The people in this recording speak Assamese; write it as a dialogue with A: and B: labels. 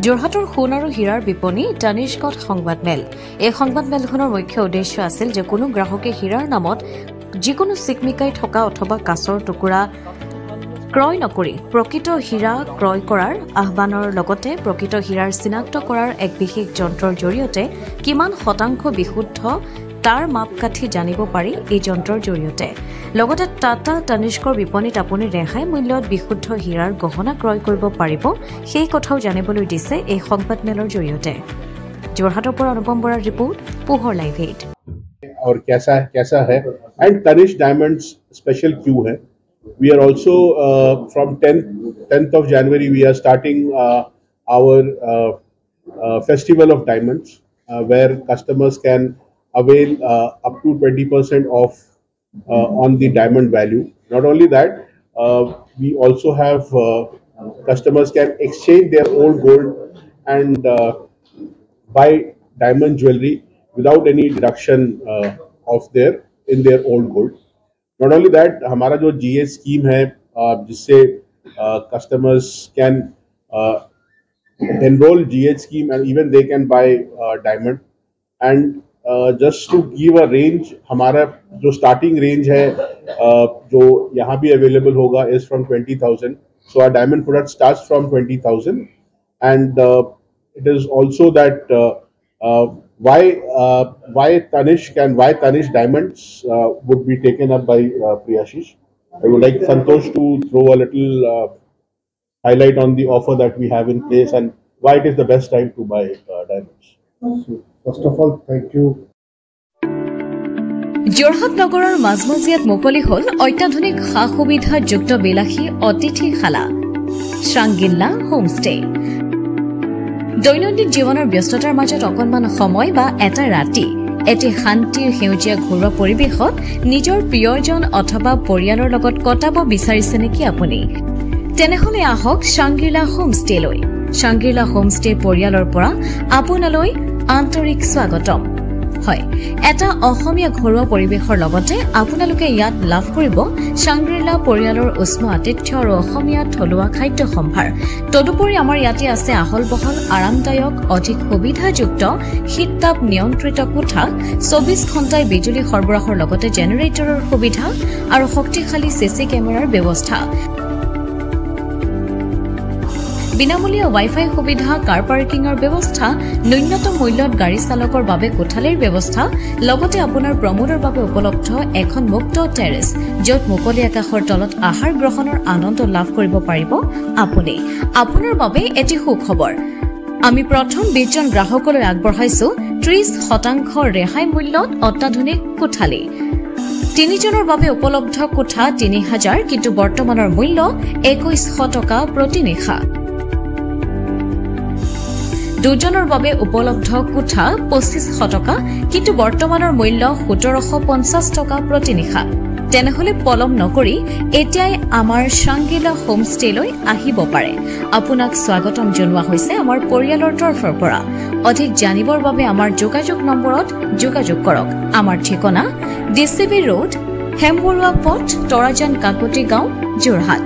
A: যোৰহাটৰ সোণ আৰু হীৰাৰ বিপণী তানিষ্কত সংবাদমেল। এই সংবাদমেলখনৰ মুখ্য উদ্দেশ্য আছিল যে কোনো গ্ৰাহকে হীৰাৰ নামত যিকোনো চিকমিকাই থকা অথবা কাঁচৰ টুকুৰা ক্ৰয় নকৰি প্ৰকৃত হীৰা ক্ৰয় কৰাৰ আহ্বানৰ লগতে প্ৰকৃত হীৰাৰ চিনাক্ত কৰাৰ এক বিশেষ যন্ত্ৰৰ জৰিয়তে কিমান শতাংশ বিশুদ্ধ তাৰ মাপকাঠি জানিব পাৰি এই যন্ত্ৰৰ জৰিয়তে। লগতে টাটা তানিষ্কৰ বিপণীত আপুনি ৰেহাই মূল্যত বিশুদ্ধ হীৰাৰ গহনা ক্ৰয় কৰিব পাৰিব সেই কথাও জানিবলৈ দিছে এই সংবাদমেলৰ জৰিয়তে। যোৰহাটৰ পৰা অনুপম বৰাৰ ৰিপৰ্ট, পোহৰ লাইভ 8।
B: और कैसा है एंड तनिष्क डायमंड्स स्पेशल क्यों है। We are also from 10th of January we are starting our festival of diamonds where customers can avail up to 20% off on the diamond value. Not only that, we also have customers can exchange their old gold and buy diamond jewelry without any deduction of in their old gold. Not only that, हमारा जो GS स्कीम है जिससे customers can enroll GS scheme and even they can buy diamond and just to give a range, हमारा जो starting range है जो यहाँ भी available होगा is from 20,000. So our diamond product starts from 20,000 and it is also that why Tanishq and why Tanishq diamonds would be taken up by Priyashish. I would like Santosh to throw a little highlight on the offer that we have in place and why it is the best time to buy diamonds.
C: So, first of all, thank you.
A: Jorhat নগৰৰ মাজমজিয়াত মুকলি হ'ল অত্যাধুনিক সা সুবিধাযুক্ত বিলাসী অতিথিশালা শ্ৰাংগিল্লা হোমষ্টে। দৈনন্দিন জীৱনৰ ব্যস্ততাৰ মাজত অকণমান সময় বা এটা ৰাতি এটি শান্তিৰ সেউজীয়া ঘৰুৱা পৰিৱেশত নিজৰ প্ৰিয়জন অথবা পৰিয়ালৰ লগত কটাব বিচাৰিছে নেকি আপুনি? তেনেহলে আহক শ্ৰাংগিল্লা হোমষ্টেলৈ। শ্ৰাংগিল্লা হোমষ্টে পৰিয়ালৰ পৰা আপোনালৈ আন্তৰিক স্বাগতম। হয়, এটা অসমীয়া ঘৰুৱা পৰিৱেশৰ লগতে আপোনালোকে ইয়াত লাভ কৰিব শ্ৰাংগিল্লা পৰিয়ালৰ উষ্ম আতিথ্য আৰু অসমীয়া থলুৱা খাদ্য সম্ভাৰ। তদুপৰি আমাৰ ইয়াতে আছে আহল বহল আৰামদায়ক অধিক সুবিধাযুক্ত শীততাপ নিয়ন্ত্ৰিত কোঠা, 24 ঘণ্টাই বিজুলী সৰবৰাহৰ লগতে জেনেৰেটৰৰ সুবিধা আৰু শক্তিশালী CC কেমেৰাৰ ব্যৱস্থা। বিনামূলীয়া ৱাইফাই সুবিধা, কাৰ পাৰ্কিঙৰ ব্যৱস্থা, ন্যূনতম মূল্যত গাড়ী চালকৰ বাবে কোঠালিৰ ব্যৱস্থা, লগতে আপোনাৰ প্ৰমোদৰ বাবে উপলব্ধ এখন মুক্ত টেৰেছ য'ত মুকলি আকাশৰ তলত আহাৰ গ্ৰহণৰ আনন্দ লাভ কৰিব পাৰিব আপুনি। আপোনাৰ বাবে এটি সুখবৰ, আমি প্ৰথম 20 জন গ্ৰাহকলৈ আগবঢ়াইছো 30% ৰেহাই মূল্যত অত্যাধুনিক কোঠালি। 3 জনৰ বাবে উপলব্ধ কোঠা 3000 কিন্তু বৰ্তমানৰ মূল্য 2100 টকা প্ৰতি নিশা। 2 জনৰ বাবে উপলব্ধ কোঠা 2500 টকা কিন্তু বৰ্তমানৰ মূল্য 1750 টকা প্ৰতি নিশা। তেনেহলে পলম নকৰি এতিয়াই আমাৰ শ্ৰাংগিল্লা হোমষ্টেলৈ আহিব পাৰে। আপোনাক স্বাগতম জনোৱা হৈছে আমাৰ পৰিয়ালৰ তৰফৰ পৰা। অধিক জানিবৰ বাবে আমাৰ যোগাযোগ নম্বৰত যোগাযোগ কৰক। আমাৰ ঠিকনা DCB ৰোড, হেমবৰুৱা পথ, তৰাজান কাকতি গাঁও, যোৰহাট।